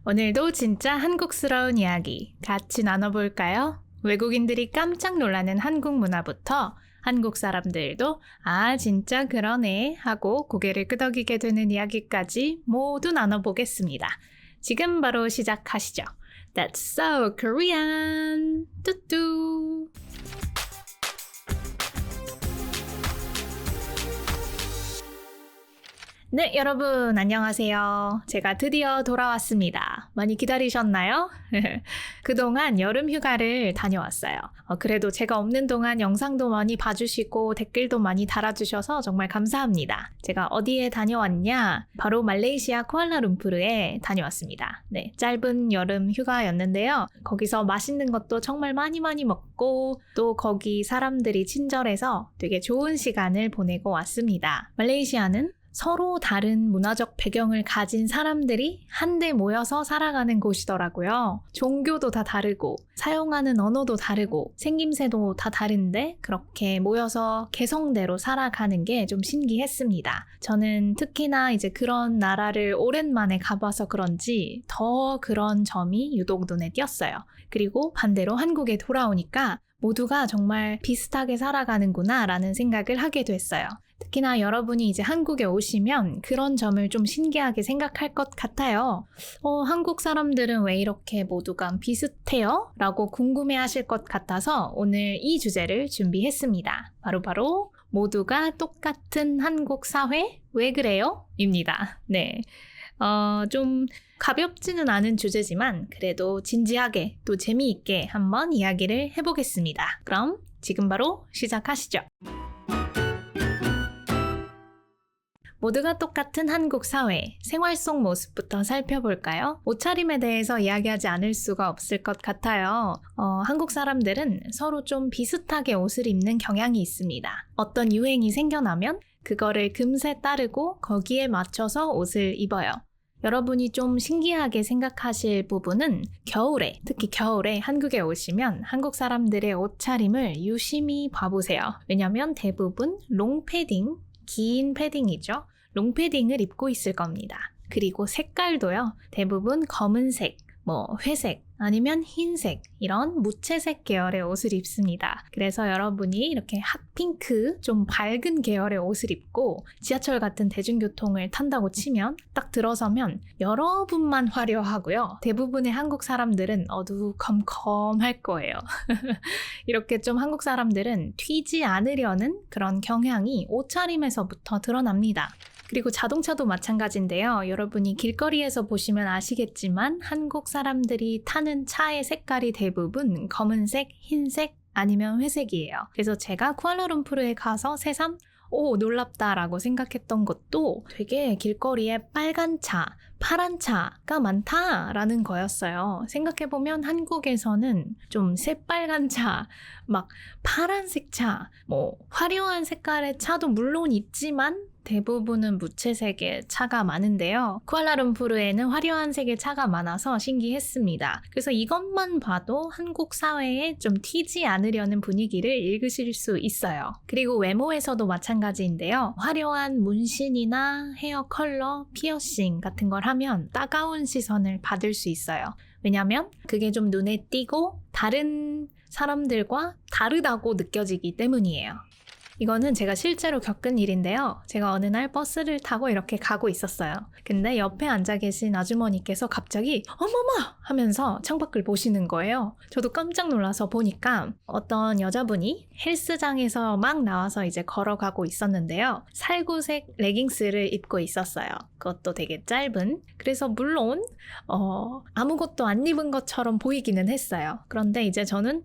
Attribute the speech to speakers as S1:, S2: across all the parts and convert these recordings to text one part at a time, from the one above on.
S1: 오늘도 진짜 한국스러운 이야기 같이 나눠볼까요? 외국인들이 깜짝 놀라는 한국 문화부터 한국 사람들도 진짜 그러네 하고 고개를 끄덕이게 되는 이야기까지 모두 나눠보겠습니다. 지금 바로 시작하시죠. That's so Korean! 뚜뚜! 네, 여러분 안녕하세요. 제가 드디어 돌아왔습니다. 많이 기다리셨나요? 그동안 여름 휴가를 다녀왔어요. 그래도 제가 없는 동안 영상도 많이 봐주시고 댓글도 많이 달아주셔서 정말 감사합니다. 제가 어디에 다녀왔냐? 바로 말레이시아 쿠알라룸푸르에 다녀왔습니다. 네, 짧은 여름 휴가였는데요. 거기서 맛있는 것도 정말 많이 먹고 또 거기 사람들이 친절해서 되게 좋은 시간을 보내고 왔습니다. 말레이시아는 서로 다른 문화적 배경을 가진 사람들이 한데 모여서 살아가는 곳이더라고요. 종교도 다 다르고 사용하는 언어도 다르고 생김새도 다 다른데 그렇게 모여서 개성대로 살아가는 게 좀 신기했습니다. 저는 특히나 이제 그런 나라를 오랜만에 가봐서 그런지 더 그런 점이 유독 눈에 띄었어요. 그리고 반대로 한국에 돌아오니까 모두가 정말 비슷하게 살아가는구나 라는 생각을 하게 됐어요. 특히나 여러분이 이제 한국에 오시면 그런 점을 좀 신기하게 생각할 것 같아요. 한국 사람들은 왜 이렇게 모두가 비슷해요? 라고 궁금해 하실 것 같아서 오늘 이 주제를 준비했습니다. 바로 모두가 똑같은 한국 사회? 왜 그래요? 입니다. 네. 좀 가볍지는 않은 주제지만 그래도 진지하게 또 재미있게 한번 이야기를 해보겠습니다. 그럼 지금 바로 시작하시죠. 모두가 똑같은 한국 사회, 생활 속 모습부터 살펴볼까요? 옷차림에 대해서 이야기하지 않을 수가 없을 것 같아요. 한국 사람들은 서로 좀 비슷하게 옷을 입는 경향이 있습니다. 어떤 유행이 생겨나면 그거를 금세 따르고 거기에 맞춰서 옷을 입어요. 여러분이 좀 신기하게 생각하실 부분은 특히 겨울에 한국에 오시면 한국 사람들의 옷차림을 유심히 봐보세요. 왜냐면 대부분 롱패딩, 긴 패딩이죠. 롱패딩을 입고 있을 겁니다. 그리고 색깔도요. 대부분 검은색, 회색, 아니면 흰색 이런 무채색 계열의 옷을 입습니다. 그래서 여러분이 이렇게 핫핑크 좀 밝은 계열의 옷을 입고 지하철 같은 대중교통을 탄다고 치면 딱 들어서면 여러분만 화려하고요. 대부분의 한국 사람들은 어두컴컴할 거예요. 이렇게 좀 한국 사람들은 튀지 않으려는 그런 경향이 옷차림에서부터 드러납니다. 그리고 자동차도 마찬가지인데요. 여러분이 길거리에서 보시면 아시겠지만 한국 사람들이 타는 차의 색깔이 대부분 검은색, 흰색 아니면 회색이에요. 그래서 제가 쿠알라룸푸르에 가서 새삼 놀랍다라고 생각했던 것도 되게 길거리에 빨간 차, 파란 차가 많다라는 거였어요. 생각해보면 한국에서는 좀 새빨간 차, 파란색 차, 화려한 색깔의 차도 물론 있지만 대부분은 무채색의 차가 많은데요. 쿠알라룸푸르에는 화려한 색의 차가 많아서 신기했습니다. 그래서 이것만 봐도 한국 사회에 좀 튀지 않으려는 분위기를 읽으실 수 있어요. 그리고 외모에서도 마찬가지인데요. 화려한 문신이나 헤어 컬러, 피어싱 같은 걸 하면 따가운 시선을 받을 수 있어요. 왜냐면 그게 좀 눈에 띄고 다른 사람들과 다르다고 느껴지기 때문이에요. 이거는 제가 실제로 겪은 일인데요. 제가 어느 날 버스를 타고 이렇게 가고 있었어요. 근데 옆에 앉아 계신 아주머니께서 갑자기 어머머! 하면서 창밖을 보시는 거예요. 저도 깜짝 놀라서 보니까 어떤 여자분이 헬스장에서 막 나와서 이제 걸어가고 있었는데요. 살구색 레깅스를 입고 있었어요. 그것도 되게 짧은. 그래서 물론 아무것도 안 입은 것처럼 보이기는 했어요. 그런데 이제 저는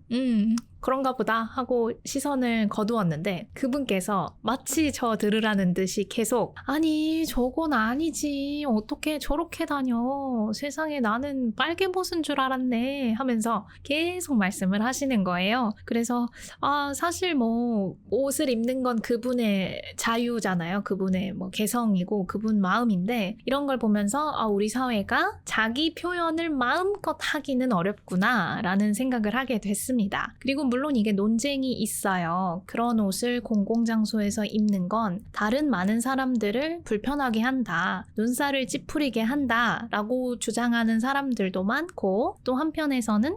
S1: 그런가 보다 하고 시선을 거두었는데 그분께서 마치 저 들으라는 듯이 계속 아니 저건 아니지 어떻게 저렇게 다녀 세상에 나는 빨개벗은 줄 알았네 하면서 계속 말씀을 하시는 거예요. 그래서 사실 옷을 입는 건 그분의 자유잖아요. 그분의 개성이고 그분 마음인데 이런 걸 보면서 우리 사회가 자기 표현을 마음껏 하기는 어렵구나 라는 생각을 하게 됐습니다. 그리고 물론 이게 논쟁이 있어요. 그런 옷을 공공장소에서 입는 건 다른 많은 사람들을 불편하게 한다, 눈살을 찌푸리게 한다 라고 주장하는 사람들도 많고, 또 한편에서는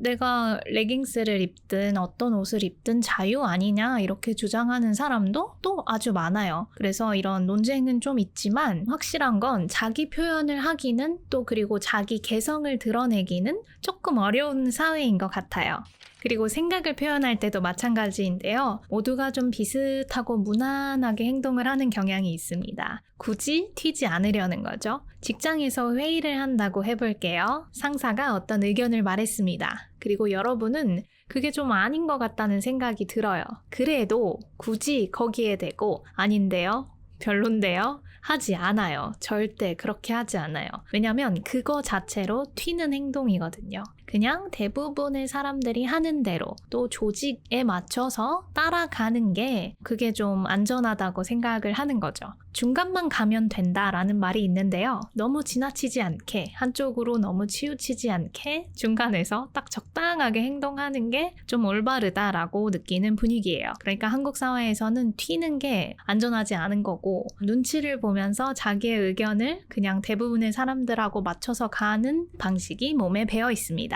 S1: 내가 레깅스를 입든 어떤 옷을 입든 자유 아니냐 이렇게 주장하는 사람도 또 아주 많아요. 그래서 이런 논쟁은 좀 있지만 확실한 건 자기 표현을 하기는, 또 그리고 자기 개성을 드러내기는 조금 어려운 사회인 것 같아요. 그리고 생각을 표현할 때도 마찬가지인데요. 모두가 좀 비슷하고 무난하게 행동을 하는 경향이 있습니다. 굳이 튀지 않으려는 거죠. 직장에서 회의를 한다고 해볼게요. 상사가 어떤 의견을 말했습니다. 그리고 여러분은 그게 좀 아닌 것 같다는 생각이 들어요. 그래도 굳이 거기에 대고 아닌데요? 별론데요? 하지 않아요. 절대 그렇게 하지 않아요. 왜냐면 그거 자체로 튀는 행동이거든요. 그냥 대부분의 사람들이 하는 대로, 또 조직에 맞춰서 따라가는 게 그게 좀 안전하다고 생각을 하는 거죠. 중간만 가면 된다라는 말이 있는데요. 너무 지나치지 않게, 한쪽으로 너무 치우치지 않게 중간에서 딱 적당하게 행동하는 게 좀 올바르다라고 느끼는 분위기예요. 그러니까 한국 사회에서는 튀는 게 안전하지 않은 거고, 눈치를 보면서 자기의 의견을 그냥 대부분의 사람들하고 맞춰서 가는 방식이 몸에 배어 있습니다.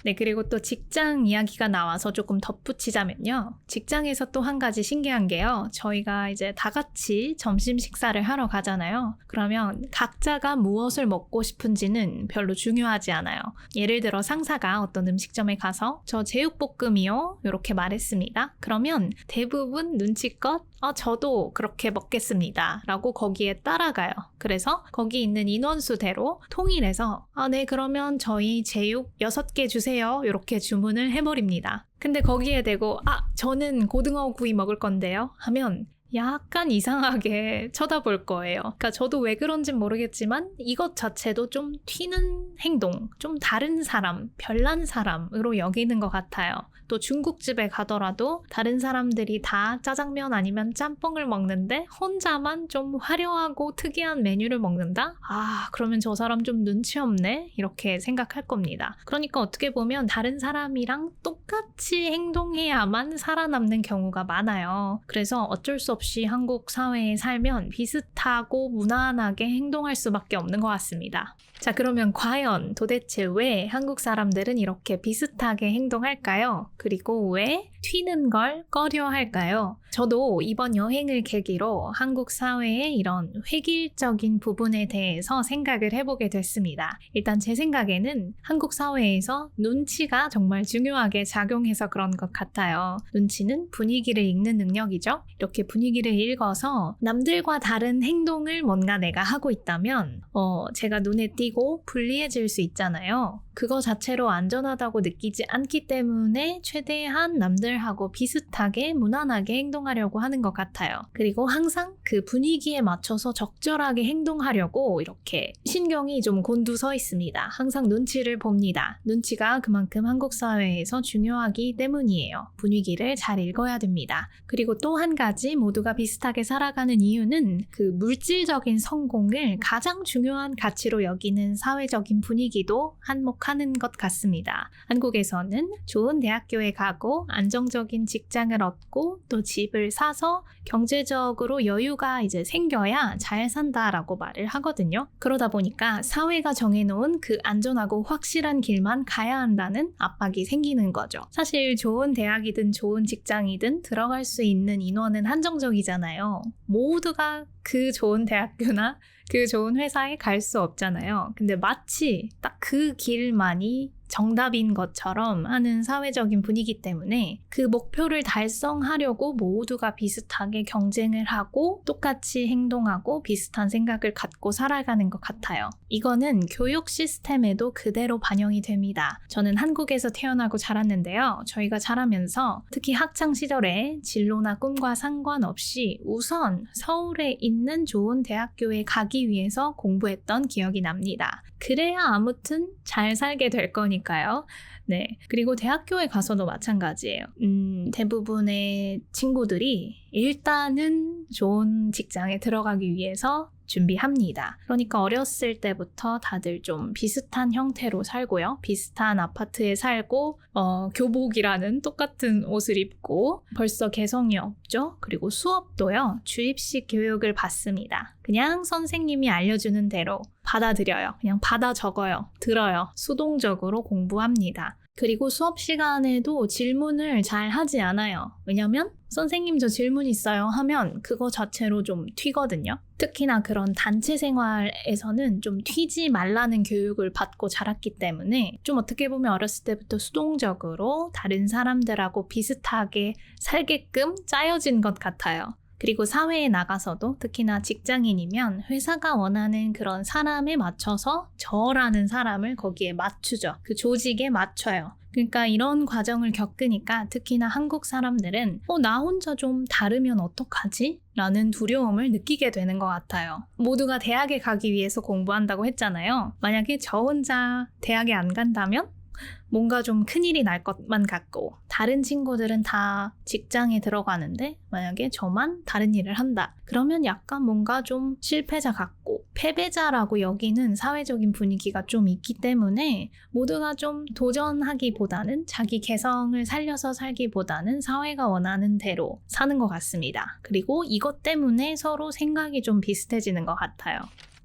S1: 네, 그리고 또 직장 이야기가 나와서 조금 덧붙이자면요. 직장에서 또 한 가지 신기한 게요. 저희가 이제 다 같이 점심 식사를 하러 가잖아요. 그러면 각자가 무엇을 먹고 싶은지는 별로 중요하지 않아요. 예를 들어 상사가 어떤 음식점에 가서 저 제육볶음이요 이렇게 말했습니다. 그러면 대부분 눈치껏 저도 그렇게 먹겠습니다 라고 거기에 따라가요. 그래서 거기 있는 인원수대로 통일해서 네, 그러면 저희 제육 6개 주세요 이렇게 주문을 해버립니다. 근데 거기에 대고 저는 고등어 구이 먹을 건데요 하면 약간 이상하게 쳐다볼 거예요. 그러니까 저도 왜 그런진 모르겠지만 이것 자체도 좀 튀는 행동, 좀 다른 사람, 별난 사람으로 여기는 것 같아요. 또 중국집에 가더라도 다른 사람들이 다 짜장면 아니면 짬뽕을 먹는데 혼자만 좀 화려하고 특이한 메뉴를 먹는다? 그러면 저 사람 좀 눈치 없네? 이렇게 생각할 겁니다. 그러니까 어떻게 보면 다른 사람이랑 똑같이 행동해야만 살아남는 경우가 많아요. 그래서 어쩔 수 없이 한국 사회에 살면 비슷하고 무난하게 행동할 수밖에 없는 것 같습니다. 자, 그러면 과연 도대체 왜 한국 사람들은 이렇게 비슷하게 행동할까요? 그리고 왜 튀는 걸 꺼려 할까요? 저도 이번 여행을 계기로 한국 사회의 이런 획일적인 부분에 대해서 생각을 해보게 됐습니다. 일단 제 생각에는 한국 사회에서 눈치가 정말 중요하게 작용해서 그런 것 같아요. 눈치는 분위기를 읽는 능력이죠. 이렇게 분위기를 읽어서 남들과 다른 행동을 뭔가 내가 하고 있다면 제가 눈에 띄고 불리해질 수 있잖아요. 그거 자체로 안전하다고 느끼지 않기 때문에 최대한 남들하고 비슷하게 무난하게 행동하려고 하는 것 같아요. 그리고 항상 그 분위기에 맞춰서 적절하게 행동하려고 이렇게 신경이 좀 곤두서 있습니다. 항상 눈치를 봅니다. 눈치가 그만큼 한국 사회에서 중요하기 때문이에요. 분위기를 잘 읽어야 됩니다. 그리고 또 한 가지 모두가 비슷하게 살아가는 이유는 그 물질적인 성공을 가장 중요한 가치로 여기는 사회적인 분위기도 한몫하는 것 같습니다. 한국에서는 좋은 대학교에 가고 안정적인 직장을 얻고 또 집을 사서 경제적으로 여유가 이제 생겨야 잘 산다라고 말을 하거든요. 그러다 보니까 사회가 정해놓은 그 안전하고 확실한 길만 가야 한다는 압박이 생기는 거죠. 사실 좋은 대학이든 좋은 직장이든 들어갈 수 있는 인원은 한정적이잖아요. 모두가 그 좋은 대학교나 그 좋은 회사에 갈 수 없잖아요. 근데 마치 딱 그 길만이 정답인 것처럼 하는 사회적인 분위기 때문에 그 목표를 달성하려고 모두가 비슷하게 경쟁을 하고 똑같이 행동하고 비슷한 생각을 갖고 살아가는 것 같아요. 이거는 교육 시스템에도 그대로 반영이 됩니다. 저는 한국에서 태어나고 자랐는데요. 저희가 자라면서 특히 학창 시절에 진로나 꿈과 상관없이 우선 서울에 있는 좋은 대학교에 가기 위해서 공부했던 기억이 납니다. 그래야 아무튼 잘 살게 될 거니까요. 네. 그리고 대학교에 가서도 마찬가지예요. 대부분의 친구들이 일단은 좋은 직장에 들어가기 위해서 준비합니다. 그러니까 어렸을 때부터 다들 좀 비슷한 형태로 살고요. 비슷한 아파트에 살고 교복이라는 똑같은 옷을 입고 벌써 개성이 없죠. 그리고 수업도요. 주입식 교육을 받습니다. 그냥 선생님이 알려주는 대로 받아들여요. 그냥 받아 적어요. 들어요. 수동적으로 공부합니다. 그리고 수업 시간에도 질문을 잘 하지 않아요. 왜냐면 선생님 저 질문 있어요 하면 그거 자체로 좀 튀거든요. 특히나 그런 단체 생활에서는 좀 튀지 말라는 교육을 받고 자랐기 때문에 좀 어떻게 보면 어렸을 때부터 수동적으로 다른 사람들하고 비슷하게 살게끔 짜여진 것 같아요. 그리고 사회에 나가서도 특히나 직장인이면 회사가 원하는 그런 사람에 맞춰서 저라는 사람을 거기에 맞추죠. 그 조직에 맞춰요. 그러니까 이런 과정을 겪으니까 특히나 한국 사람들은 나 혼자 좀 다르면 어떡하지? 라는 두려움을 느끼게 되는 것 같아요. 모두가 대학에 가기 위해서 공부한다고 했잖아요. 만약에 저 혼자 대학에 안 간다면 뭔가 좀 큰일이 날 것만 같고 다른 친구들은 다 직장에 들어가는데 만약에 저만 다른 일을 한다. 그러면 약간 뭔가 좀 실패자 같고 패배자라고 여기는 사회적인 분위기가 좀 있기 때문에 모두가 좀 도전하기보다는 자기 개성을 살려서 살기보다는 사회가 원하는 대로 사는 것 같습니다. 그리고 이것 때문에 서로 생각이 좀 비슷해지는 것 같아요.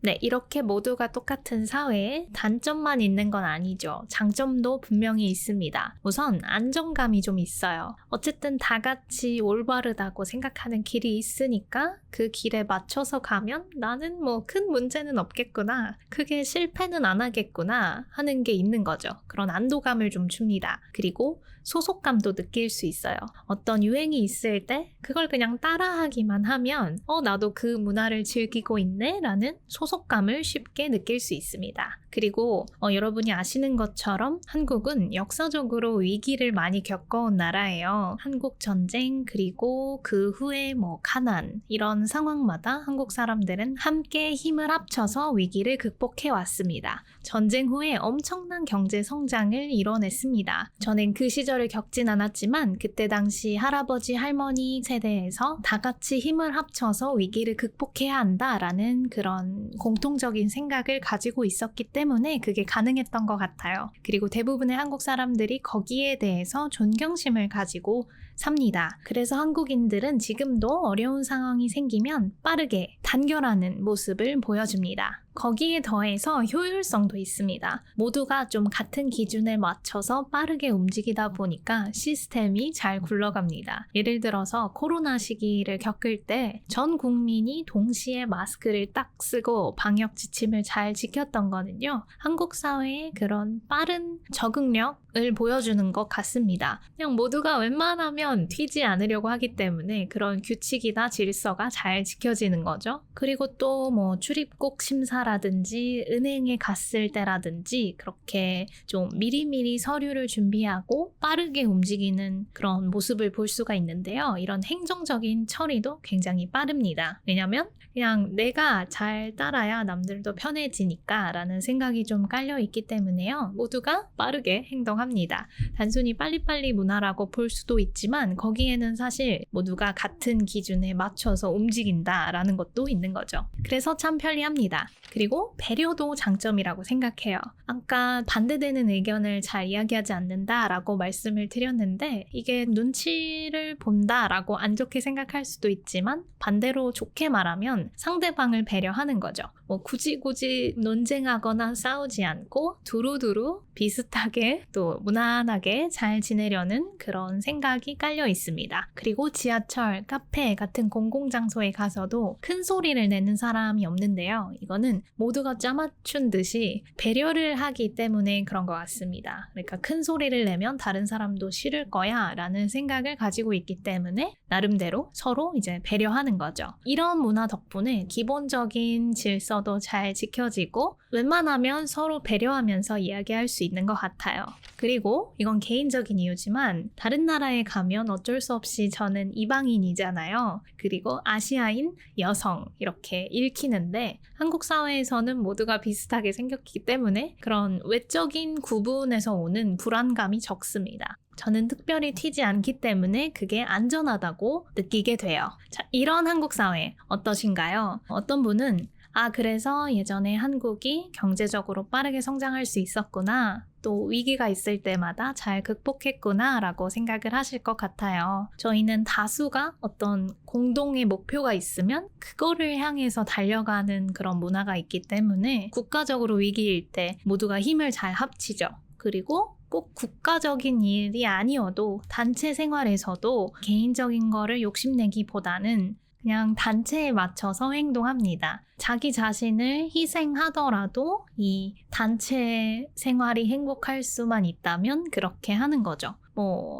S1: 네, 이렇게 모두가 똑같은 사회에 단점만 있는 건 아니죠. 장점도 분명히 있습니다. 우선 안정감이 좀 있어요. 어쨌든 다 같이 올바르다고 생각하는 길이 있으니까 그 길에 맞춰서 가면 나는 뭐 큰 문제는 없겠구나, 크게 실패는 안 하겠구나 하는 게 있는 거죠. 그런 안도감을 좀 줍니다. 그리고 소속감도 느낄 수 있어요. 어떤 유행이 있을 때 그걸 그냥 따라하기만 하면 나도 그 문화를 즐기고 있네 라는 소속감을 쉽게 느낄 수 있습니다. 그리고 여러분이 아시는 것처럼 한국은 역사적으로 위기를 많이 겪어온 나라예요. 한국 전쟁 그리고 그 후에 가난 이런 상황마다 한국 사람들은 함께 힘을 합쳐서 위기를 극복해 왔습니다. 전쟁 후에 엄청난 경제 성장을 이뤄냈습니다. 저는 그 시절을 겪진 않았지만 그때 당시 할아버지 할머니 세대에서 다 같이 힘을 합쳐서 위기를 극복해야 한다라는 그런 공통적인 생각을 가지고 있었기 때문에 그게 가능했던 것 같아요. 그리고 대부분의 한국 사람들이 거기에 대해서 존경심을 가지고 삽니다. 그래서 한국인들은 지금도 어려운 상황이 생기면 빠르게 단결하는 모습을 보여줍니다. 거기에 더해서 효율성도 있습니다. 모두가 좀 같은 기준에 맞춰서 빠르게 움직이다 보니까 시스템이 잘 굴러갑니다. 예를 들어서 코로나 시기를 겪을 때 전 국민이 동시에 마스크를 딱 쓰고 방역 지침을 잘 지켰던 거는요. 한국 사회의 그런 빠른 적응력을 보여주는 것 같습니다. 그냥 모두가 웬만하면 튀지 않으려고 하기 때문에 그런 규칙이나 질서가 잘 지켜지는 거죠. 그리고 또 출입국 심사라든지 은행에 갔을 때라든지 그렇게 좀 미리미리 서류를 준비하고 빠르게 움직이는 그런 모습을 볼 수가 있는데요. 이런 행정적인 처리도 굉장히 빠릅니다. 왜냐면 그냥 내가 잘 따라야 남들도 편해지니까 라는 생각이 좀 깔려 있기 때문에요. 모두가 빠르게 행동합니다. 단순히 빨리빨리 문화라고 볼 수도 있지만 거기에는 사실 모두가 같은 기준에 맞춰서 움직인다라는 것도 있는 거죠. 그래서 참 편리합니다. 그리고 배려도 장점이라고 생각해요. 아까 반대되는 의견을 잘 이야기하지 않는다라고 말씀을 드렸는데 이게 눈치를 본다라고 안 좋게 생각할 수도 있지만 반대로 좋게 말하면 상대방을 배려하는 거죠. 굳이 논쟁하거나 싸우지 않고 두루두루 비슷하게 또 무난하게 잘 지내려는 그런 생각이 깔려 있습니다. 그리고 지하철, 카페 같은 공공장소에 가서도 큰 소리를 내는 사람이 없는데요. 이거는 모두가 짜맞춘 듯이 배려를 하기 때문에 그런 것 같습니다. 그러니까 큰 소리를 내면 다른 사람도 싫을 거야 라는 생각을 가지고 있기 때문에 나름대로 서로 이제 배려하는 거죠. 이런 문화 덕분에 기본적인 질서도 잘 지켜지고 웬만하면 서로 배려하면서 이야기할 수 있는 것 같아요. 그리고 이건 개인적인 이유지만 다른 나라에 가면 어쩔 수 없이 저는 이방인이잖아요. 그리고 아시아인, 여성 이렇게 읽히는데 한국 사회에서는 모두가 비슷하게 생겼기 때문에 그런 외적인 구분에서 오는 불안감이 적습니다. 저는 특별히 튀지 않기 때문에 그게 안전하다고 느끼게 돼요. 자, 이런 한국 사회 어떠신가요? 어떤 분은 아, 그래서 예전에 한국이 경제적으로 빠르게 성장할 수 있었구나. 또 위기가 있을 때마다 잘 극복했구나 라고 생각을 하실 것 같아요. 저희는 다수가 어떤 공동의 목표가 있으면 그거를 향해서 달려가는 그런 문화가 있기 때문에 국가적으로 위기일 때 모두가 힘을 잘 합치죠. 그리고 꼭 국가적인 일이 아니어도 단체 생활에서도 개인적인 거를 욕심내기보다는 그냥 단체에 맞춰서 행동합니다. 자기 자신을 희생하더라도 이 단체 생활이 행복할 수만 있다면 그렇게 하는 거죠.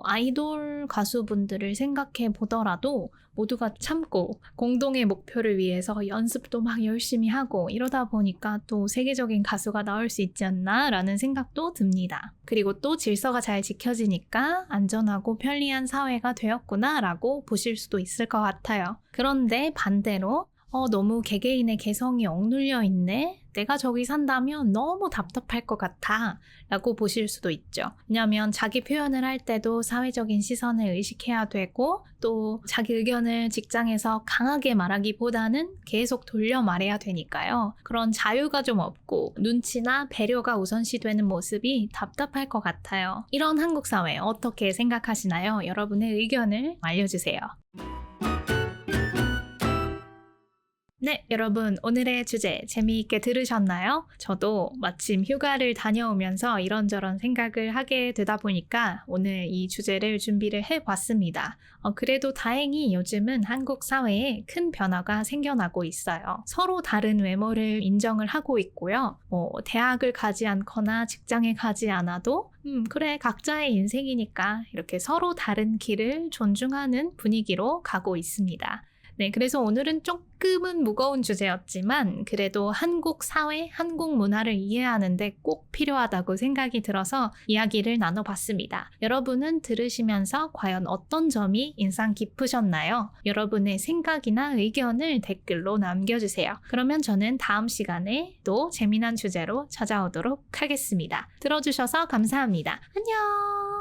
S1: 아이돌 가수분들을 생각해 보더라도 모두가 참고 공동의 목표를 위해서 연습도 막 열심히 하고 이러다 보니까 또 세계적인 가수가 나올 수 있지 않나 라는 생각도 듭니다. 그리고 또 질서가 잘 지켜지니까 안전하고 편리한 사회가 되었구나 라고 보실 수도 있을 것 같아요. 그런데 반대로 너무 개개인의 개성이 억눌려 있네? 내가 저기 산다면 너무 답답할 것 같아 라고 보실 수도 있죠. 왜냐하면 자기 표현을 할 때도 사회적인 시선을 의식해야 되고 또 자기 의견을 직장에서 강하게 말하기보다는 계속 돌려 말해야 되니까요. 그런 자유가 좀 없고 눈치나 배려가 우선시되는 모습이 답답할 것 같아요. 이런 한국 사회 어떻게 생각하시나요? 여러분의 의견을 알려주세요. 네, 여러분 오늘의 주제 재미있게 들으셨나요? 저도 마침 휴가를 다녀오면서 이런저런 생각을 하게 되다 보니까 오늘 이 주제를 준비를 해봤습니다. 그래도 다행히 요즘은 한국 사회에 큰 변화가 생겨나고 있어요. 서로 다른 외모를 인정을 하고 있고요. 대학을 가지 않거나 직장에 가지 않아도 그래, 각자의 인생이니까 이렇게 서로 다른 길을 존중하는 분위기로 가고 있습니다. 네, 그래서 오늘은 조금은 무거운 주제였지만 그래도 한국 사회, 한국 문화를 이해하는데 꼭 필요하다고 생각이 들어서 이야기를 나눠봤습니다. 여러분은 들으시면서 과연 어떤 점이 인상 깊으셨나요? 여러분의 생각이나 의견을 댓글로 남겨주세요. 그러면 저는 다음 시간에 또 재미난 주제로 찾아오도록 하겠습니다. 들어주셔서 감사합니다. 안녕!